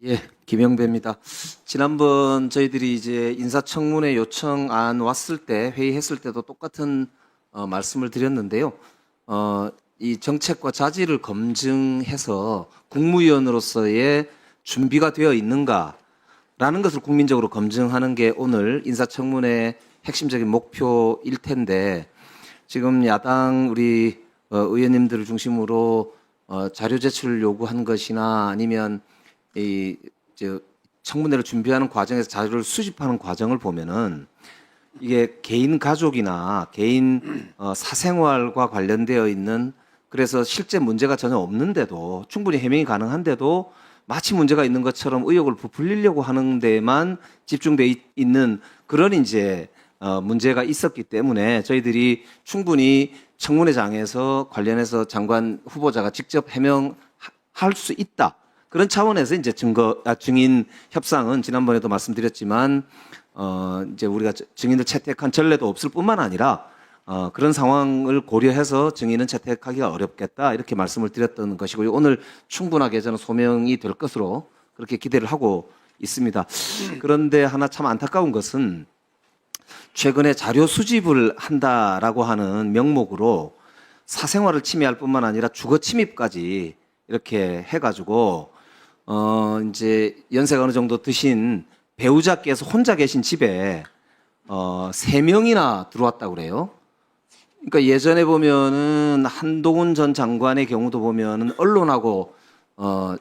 예, 김영배입니다. 지난번 저희들이 이제 인사청문회 요청안 왔을 때 회의했을 때도 똑같은 말씀을 드렸는데요. 이 정책과 자질을 검증해서 국무위원으로서의 준비가 되어 있는가라는 것을 국민적으로 검증하는 게 오늘 인사청문회 핵심적인 목표일 텐데 지금 야당 우리 의원님들을 중심으로 자료 제출을 요구한 것이나 아니면 청문회를 준비하는 과정에서 자료를 수집하는 과정을 보면은 이게 개인 가족이나 개인 사생활과 관련되어 있는 그래서 실제 문제가 전혀 없는데도 충분히 해명이 가능한데도 마치 문제가 있는 것처럼 의혹을 부풀리려고 하는 데만 집중돼 있는 그런 이제 문제가 있었기 때문에 저희들이 충분히 청문회장에서 관련해서 장관 후보자가 직접 해명할 수 있다. 그런 차원에서 이제 증인 협상은 지난번에도 말씀드렸지만, 이제 우리가 증인을 채택한 전례도 없을 뿐만 아니라, 그런 상황을 고려해서 증인은 채택하기가 어렵겠다. 이렇게 말씀을 드렸던 것이고요. 오늘 충분하게 저는 소명이 될 것으로 그렇게 기대를 하고 있습니다. 그런데 하나 참 안타까운 것은 최근에 자료 수집을 한다라고 하는 명목으로 사생활을 침해할 뿐만 아니라 주거 침입까지 이렇게 해가지고 이제 연세가 어느 정도 드신 배우자께서 혼자 계신 집에 3명이나 들어왔다고 그래요. 그러니까 예전에 보면은 한동훈 전 장관의 경우도 보면은 언론하고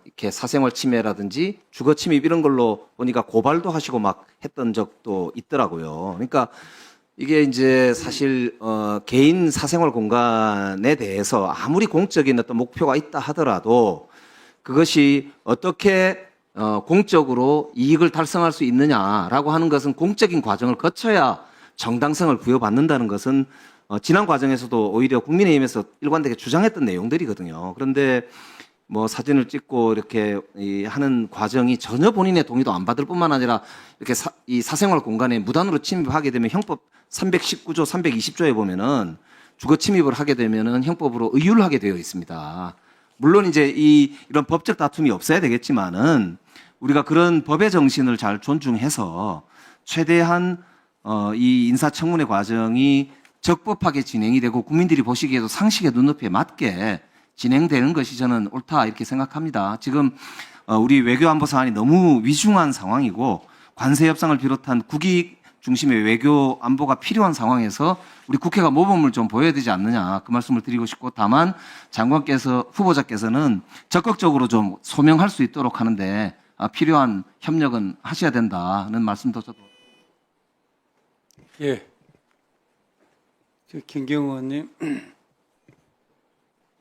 이렇게 사생활 침해라든지 주거 침입 이런 걸로 보니까 고발도 하시고 막 했던 적도 있더라고요. 그러니까 이게 이제 사실 개인 사생활 공간에 대해서 아무리 공적인 어떤 목표가 있다 하더라도 그것이 어떻게 공적으로 이익을 달성할 수 있느냐라고 하는 것은 공적인 과정을 거쳐야 정당성을 부여받는다는 것은 지난 과정에서도 오히려 국민의힘에서 일관되게 주장했던 내용들이거든요. 그런데 뭐 사진을 찍고 이렇게 하는 과정이 전혀 본인의 동의도 안 받을 뿐만 아니라 이렇게 이 사생활 공간에 무단으로 침입하게 되면 형법 319조, 320조에 보면은 주거 침입을 하게 되면은 형법으로 의율하게 되어 있습니다. 물론 이제 이런 법적 다툼이 없어야 되겠지만은 우리가 그런 법의 정신을 잘 존중해서 최대한 이 인사청문회 과정이 적법하게 진행이 되고 국민들이 보시기에도 상식의 눈높이에 맞게 진행되는 것이 저는 옳다 이렇게 생각합니다. 지금 우리 외교안보 사안이 너무 위중한 상황이고 관세 협상을 비롯한 국익 중심의 외교 안보가 필요한 상황에서 우리 국회가 모범을 좀 보여야 되지 않느냐 그 말씀을 드리고 싶고 다만 장관께서 후보자께서는 적극적으로 좀 소명할 수 있도록 하는데 필요한 협력은 하셔야 된다는 말씀도 저도. 예. 김경호 의원님.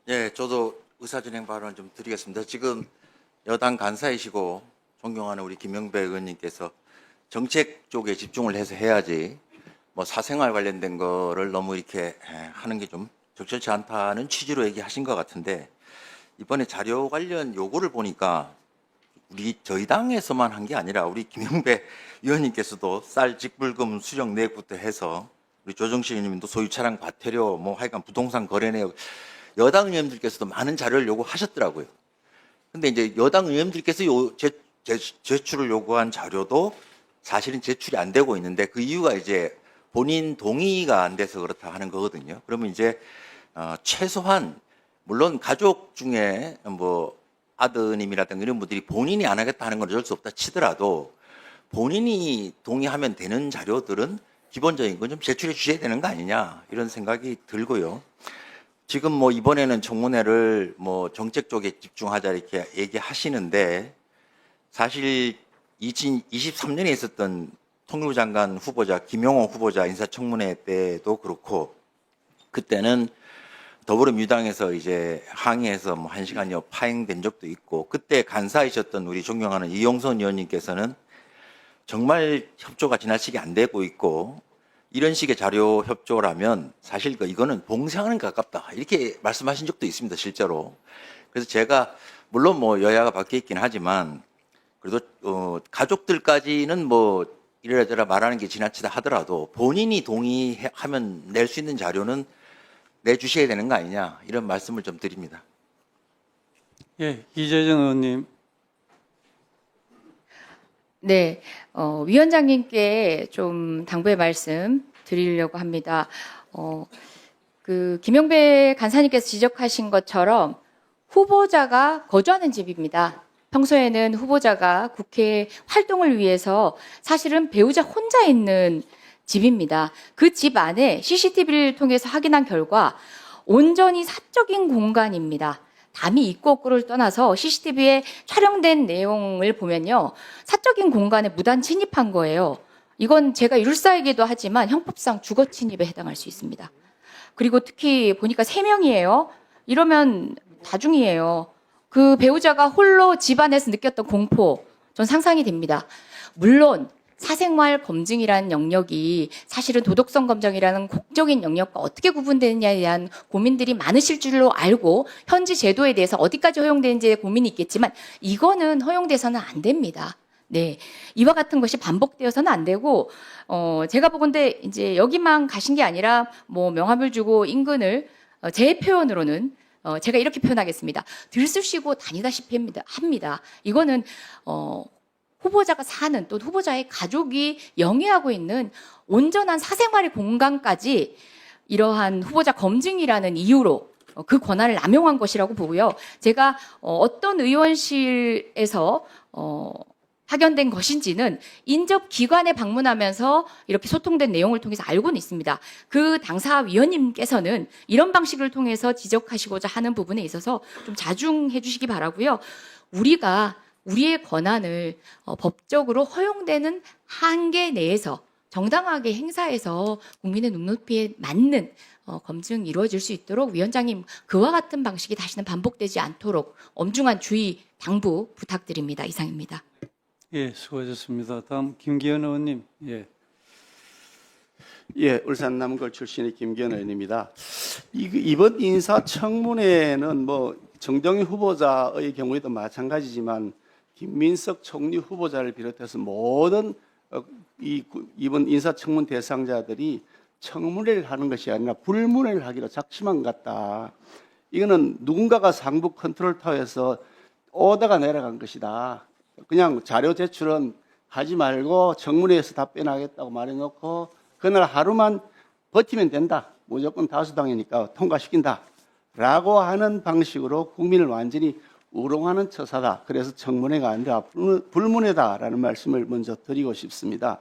예, 저도 의사진행 발언 좀 드리겠습니다. 지금 여당 간사이시고 존경하는 우리 김영배 의원님께서 정책 쪽에 집중을 해서 해야지 뭐 사생활 관련된 거를 너무 이렇게 하는 게 좀 적절치 않다는 취지로 얘기하신 것 같은데 이번에 자료 관련 요구를 보니까 저희 당에서만 한 게 아니라 우리 김영배 의원님께서도 쌀 직불금 수령 내역부터 해서 우리 조정식 의원님도 소유 차량 과태료 뭐 하여간 부동산 거래 내역 여당 의원님들께서도 많은 자료를 요구하셨더라고요. 근데 이제 여당 의원님들께서 제출을 요구한 자료도 사실은 제출이 안 되고 있는데 그 이유가 이제 본인 동의가 안 돼서 그렇다 하는 거거든요. 그러면 이제 최소한 물론 가족 중에 뭐 아드님이라든가 이런 분들이 본인이 안 하겠다 하는 건 어쩔 수 없다 치더라도 본인이 동의하면 되는 자료들은 기본적인 건 좀 제출해 주셔야 되는 거 아니냐 이런 생각이 들고요. 지금 뭐 이번에는 청문회를 뭐 정책 쪽에 집중하자 이렇게 얘기하시는데 사실 2023년에 있었던 통일부 장관 후보자 김용호 후보자 인사청문회 때도 그렇고 그때는 더불어민주당에서 이제 항의해서 뭐 1시간여 파행된 적도 있고 그때 간사이셨던 우리 존경하는 이용선 의원님께서는 정말 협조가 지나치게 안 되고 있고 이런 식의 자료 협조라면 사실 이거는 봉쇄하는 게 가깝다 이렇게 말씀하신 적도 있습니다 실제로. 그래서 제가 물론 뭐 여야가 바뀌어 있긴 하지만 그래도 가족들까지는 뭐 이래저래 말하는 게 지나치다 하더라도 본인이 동의하면 낼 수 있는 자료는 내주셔야 되는 거 아니냐 이런 말씀을 좀 드립니다. 예, 이재정 의원님. 네, 위원장님께 좀 당부의 말씀 드리려고 합니다. 김영배 간사님께서 지적하신 것처럼 후보자가 거주하는 집입니다. 평소에는 후보자가 국회 활동을 위해서 사실은 배우자 혼자 있는 집입니다. 그 집 안에 CCTV를 통해서 확인한 결과 온전히 사적인 공간입니다. 담이 있고 없고를 떠나서 CCTV에 촬영된 내용을 보면요. 사적인 공간에 무단 침입한 거예요. 이건 제가 율사이기도 하지만 형법상 주거 침입에 해당할 수 있습니다. 그리고 특히 보니까 3명이에요. 이러면 다중이에요. 그 배우자가 홀로 집안에서 느꼈던 공포, 전 상상이 됩니다. 물론 사생활 검증이라는 영역이 사실은 도덕성 검증이라는 공적인 영역과 어떻게 구분되느냐에 대한 고민들이 많으실 줄로 알고 현지 제도에 대해서 어디까지 허용되는지에 고민이 있겠지만 이거는 허용돼서는 안 됩니다. 네. 이와 같은 것이 반복되어서는 안 되고, 제가 보건대 이제 여기만 가신 게 아니라 뭐 명함을 주고 인근을, 제 표현으로는, 제가 이렇게 표현하겠습니다. 들쑤시고 다니다시피 합니다. 이거는, 후보자가 사는 또 후보자의 가족이 영위하고 있는 온전한 사생활의 공간까지 이러한 후보자 검증이라는 이유로 그 권한을 남용한 것이라고 보고요. 제가 어떤 의원실에서 파견된 것인지는 인접 기관에 방문하면서 이렇게 소통된 내용을 통해서 알고는 있습니다. 그 당사 위원님께서는 이런 방식을 통해서 지적하시고자 하는 부분에 있어서 좀 자중해 주시기 바라고요. 우리가 우리의 권한을 법적으로 허용되는 한계 내에서 정당하게 행사해서 국민의 눈높이에 맞는 검증이 이루어질 수 있도록 위원장님 그와 같은 방식이 다시는 반복되지 않도록 엄중한 주의 당부 부탁드립니다. 이상입니다. 예, 수고하셨습니다. 다음 김기현 의원님. 예. 예, 울산 남구을 출신의 김기현 의원입니다. 이번 인사청문회는 뭐 정동영 후보자의 경우에도 마찬가지지만 김민석 총리 후보자를 비롯해서 모든 이번 인사청문 대상자들이 청문회를 하는 것이 아니라 불문회를 하기로 작심한 것 같다. 이거는 누군가가 상부 컨트롤타워에서 오다가 내려간 것이다. 그냥 자료 제출은 하지 말고 청문회에서 답변하겠다고 말해놓고 그날 하루만 버티면 된다. 무조건 다수당이니까 통과시킨다. 라고 하는 방식으로 국민을 완전히 우롱하는 처사다. 그래서 청문회가 아니라 불문회다라는 말씀을 먼저 드리고 싶습니다.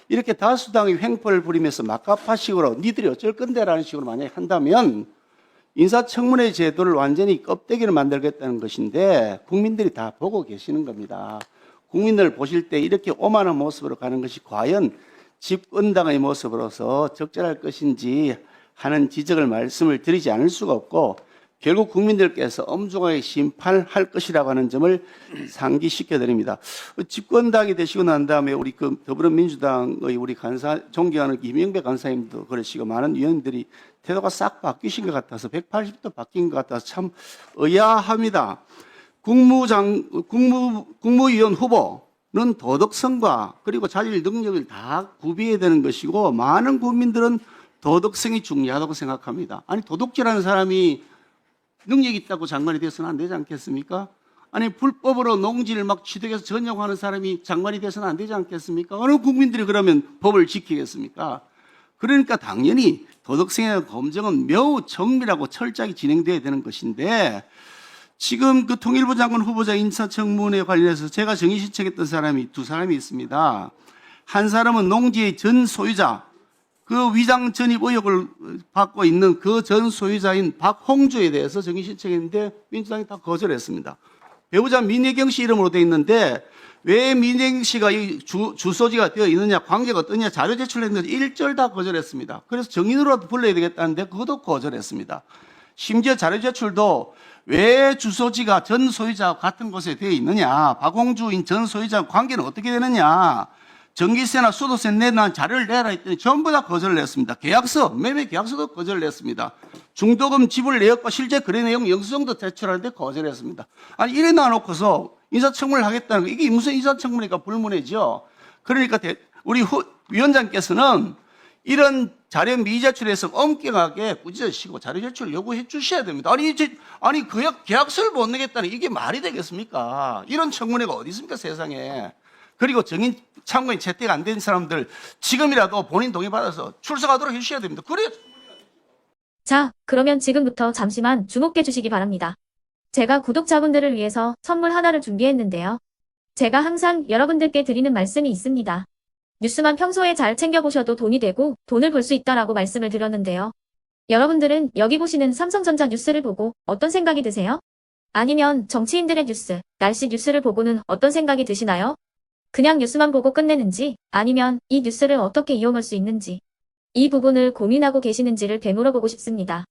이렇게 다수당이 횡포를 부리면서 막가파식으로 니들이 어쩔 건데라는 식으로 만약에 한다면 인사청문회 제도를 완전히 껍데기를 만들겠다는 것인데 국민들이 다 보고 계시는 겁니다. 국민들 보실 때 이렇게 오만한 모습으로 가는 것이 과연 집권당의 모습으로서 적절할 것인지 하는 지적을 말씀을 드리지 않을 수가 없고 결국 국민들께서 엄중하게 심판할 것이라고 하는 점을 상기시켜 드립니다. 집권당이 되시고 난 다음에 우리 그 더불어민주당의 우리 간사, 존경하는 김영배 간사님도 그러시고 많은 위원들이 태도가 싹 바뀌신 것 같아서 180도 바뀐 것 같아서 참 의아합니다. 국무위원 후보는 도덕성과 그리고 자질 능력을 다 구비해야 되는 것이고 많은 국민들은 도덕성이 중요하다고 생각합니다. 아니 도둑질하는 사람이 능력이 있다고 장관이 돼서는 안 되지 않겠습니까? 아니 불법으로 농지를 막 취득해서 전용하는 사람이 장관이 돼서는 안 되지 않겠습니까? 어느 국민들이 그러면 법을 지키겠습니까? 그러니까 당연히 도덕성에 대한 검증은 매우 정밀하고 철저하게 진행돼야 되는 것인데 지금 그 통일부 장관 후보자 인사청문회 관련해서 제가 정의 신청했던 사람이 두 사람이 있습니다. 한 사람은 농지의 전 소유자, 그 위장 전입 의혹을 받고 있는 그 전 소유자인 박홍주에 대해서 정의 신청했는데 민주당이 다 거절했습니다. 배우자 민혜경 씨 이름으로 되어 있는데 왜 민혜경 씨가 이 주소지가 되어 있느냐, 관계가 어떠냐, 자료 제출했는데 1절 다 거절했습니다. 그래서 정인으로라도 불러야 되겠다는데 그것도 거절했습니다. 심지어 자료 제출도 왜 주소지가 전 소유자와 같은 곳에 되어 있느냐, 박홍주인 전 소유자와 관계는 어떻게 되느냐, 전기세나 수도세 내는 자료를 내라 했더니 전부 다 거절을 했습니다. 계약서, 매매 계약서도 거절을 했습니다. 중도금 지불 내역과 실제 거래 내용 영수증도 제출하는데 거절했습니다. 아니 이래 놔놓고서 인사청문을 하겠다는 거 이게 무슨 인사청문회가 불문이죠. 그러니까 우리 위원장께서는 이런 자료 미제출에서 엄격하게 꾸짖으시고 자료 제출 요구해 주셔야 됩니다. 아니 계약서를 못 내겠다는 이게 말이 되겠습니까? 이런 청문회가 어디 있습니까 세상에. 그리고 정인 참고인 채택 안 된 사람들 지금이라도 본인 동의 받아서 출석하도록 해주셔야 됩니다. 그래야 자, 그러면 지금부터 잠시만 주목해 주시기 바랍니다. 제가 구독자분들을 위해서 선물 하나를 준비했는데요. 제가 항상 여러분들께 드리는 말씀이 있습니다. 뉴스만 평소에 잘 챙겨보셔도 돈이 되고 돈을 벌 수 있다라고 말씀을 드렸는데요. 여러분들은 여기 보시는 삼성전자 뉴스를 보고 어떤 생각이 드세요? 아니면 정치인들의 뉴스, 날씨 뉴스를 보고는 어떤 생각이 드시나요? 그냥 뉴스만 보고 끝내는지 아니면 이 뉴스를 어떻게 이용할 수 있는지 이 부분을 고민하고 계시는지를 되물어보고 싶습니다.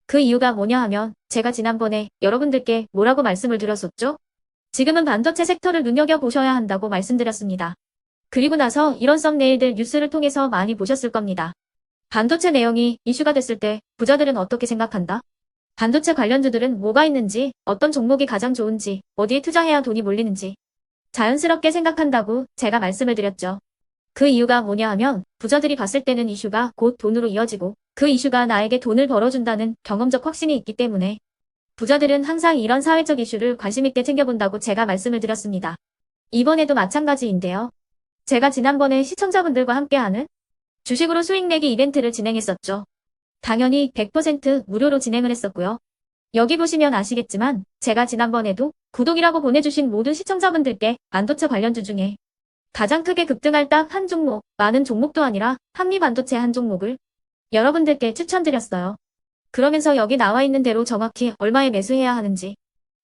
그 이유가 뭐냐 하면 제가 지난번에 여러분들께 뭐라고 말씀을 드렸었죠? 지금은 반도체 섹터를 눈여겨보셔야 한다고 말씀드렸습니다. 그리고 나서 이런 썸네일들 뉴스를 통해서 많이 보셨을 겁니다. 반도체 내용이 이슈가 됐을 때 부자들은 어떻게 생각한다? 반도체 관련주들은 뭐가 있는지, 어떤 종목이 가장 좋은지, 어디에 투자해야 돈이 몰리는지 자연스럽게 생각한다고 제가 말씀을 드렸죠. 그 이유가 뭐냐 하면 부자들이 봤을 때는 이슈가 곧 돈으로 이어지고 그 이슈가 나에게 돈을 벌어준다는 경험적 확신이 있기 때문에 부자들은 항상 이런 사회적 이슈를 관심 있게 챙겨본다고 제가 말씀을 드렸습니다. 이번에도 마찬가지인데요. 제가 지난번에 시청자분들과 함께하는 주식으로 수익 내기 이벤트를 진행했었죠. 당연히 100% 무료로 진행을 했었고요. 여기 보시면 아시겠지만 제가 지난번에도 구독이라고 보내주신 모든 시청자분들께 반도체 관련주 중에 가장 크게 급등할 딱 한 종목, 많은 종목도 아니라 한미반도체 한 종목을 여러분들께 추천드렸어요. 그러면서 여기 나와 있는 대로 정확히 얼마에 매수해야 하는지,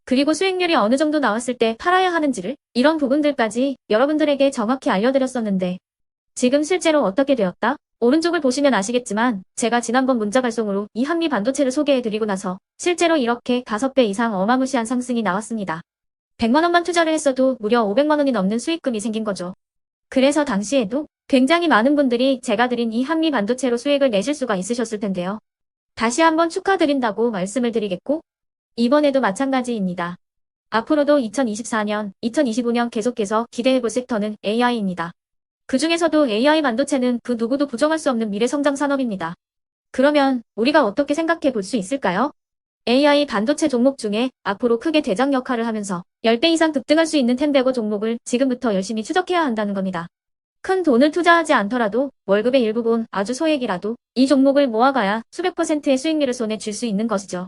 그리고 수익률이 어느 정도 나왔을 때 팔아야 하는지를 이런 부분들까지 여러분들에게 정확히 알려드렸었는데 지금 실제로 어떻게 되었다? 오른쪽을 보시면 아시겠지만 제가 지난번 문자 발송으로 이 한미반도체를 소개해드리고 나서 실제로 이렇게 5배 이상 어마무시한 상승이 나왔습니다. 100만 원만 투자를 했어도 무려 500만 원이 넘는 수익금이 생긴 거죠. 그래서 당시에도 굉장히 많은 분들이 제가 드린 이 한미반도체로 수익을 내실 수가 있으셨을 텐데요. 다시 한번 축하드린다고 말씀을 드리겠고 이번에도 마찬가지입니다. 앞으로도 2024년, 2025년 계속해서 기대해볼 섹터는 AI입니다. 그 중에서도 AI 반도체는 그 누구도 부정할 수 없는 미래성장 산업입니다. 그러면 우리가 어떻게 생각해 볼 수 있을까요? AI 반도체 종목 중에 앞으로 크게 대장 역할을 하면서 10배 이상 급등할 수 있는 텐베고 종목을 지금부터 열심히 추적해야 한다는 겁니다. 큰 돈을 투자하지 않더라도 월급의 일부분 아주 소액이라도 이 종목을 모아가야 수백 %의 수익률을 손에 쥘 수 있는 것이죠.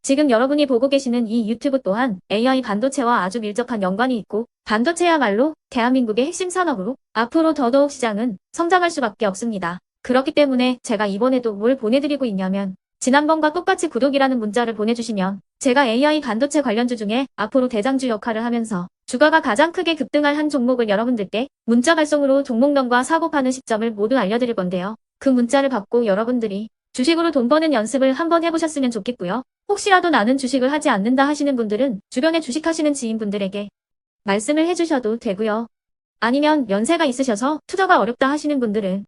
지금 여러분이 보고 계시는 이 유튜브 또한 AI 반도체와 아주 밀접한 연관이 있고 반도체야말로 대한민국의 핵심 산업으로 앞으로 더더욱 시장은 성장할 수밖에 없습니다. 그렇기 때문에 제가 이번에도 뭘 보내드리고 있냐면 지난번과 똑같이 구독이라는 문자를 보내주시면 제가 AI 반도체 관련주 중에 앞으로 대장주 역할을 하면서 주가가 가장 크게 급등할 한 종목을 여러분들께 문자 발송으로 종목명과 사고 파는 시점을 모두 알려드릴 건데요. 그 문자를 받고 여러분들이 주식으로 돈 버는 연습을 한번 해보셨으면 좋겠고요. 혹시라도 나는 주식을 하지 않는다 하시는 분들은 주변에 주식하시는 지인분들에게 말씀을 해주셔도 되고요. 아니면 연세가 있으셔서 투자가 어렵다 하시는 분들은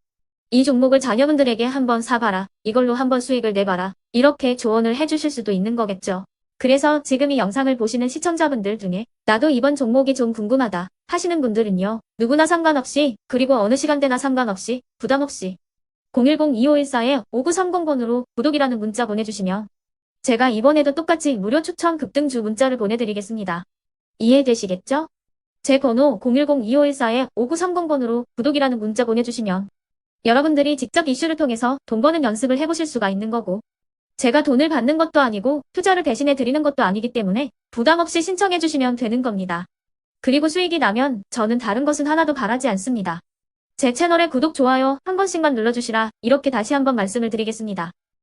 이 종목을 자녀분들에게 한번 사봐라. 이걸로 한번 수익을 내봐라. 이렇게 조언을 해주실 수도 있는 거겠죠. 그래서 지금 이 영상을 보시는 시청자분들 중에 나도 이번 종목이 좀 궁금하다 하시는 분들은요. 누구나 상관없이 그리고 어느 시간대나 상관없이 부담없이 010-2514-5930번으로 구독이라는 문자 보내주시면 제가 이번에도 똑같이 무료 추천 급등주 문자를 보내드리겠습니다. 이해되시겠죠? 제 번호 010-2514-5930번으로 구독이라는 문자 보내주시면 여러분들이 직접 이슈를 통해서 돈 버는 연습을 해보실 수가 있는 거고 제가 돈을 받는 것도 아니고 투자를 대신해 드리는 것도 아니기 때문에 부담 없이 신청해 주시면 되는 겁니다. 그리고 수익이 나면 저는 다른 것은 하나도 바라지 않습니다. 제 채널에 구독, 좋아요 한 번씩만 눌러주시라 이렇게 다시 한번 말씀을 드리겠습니다.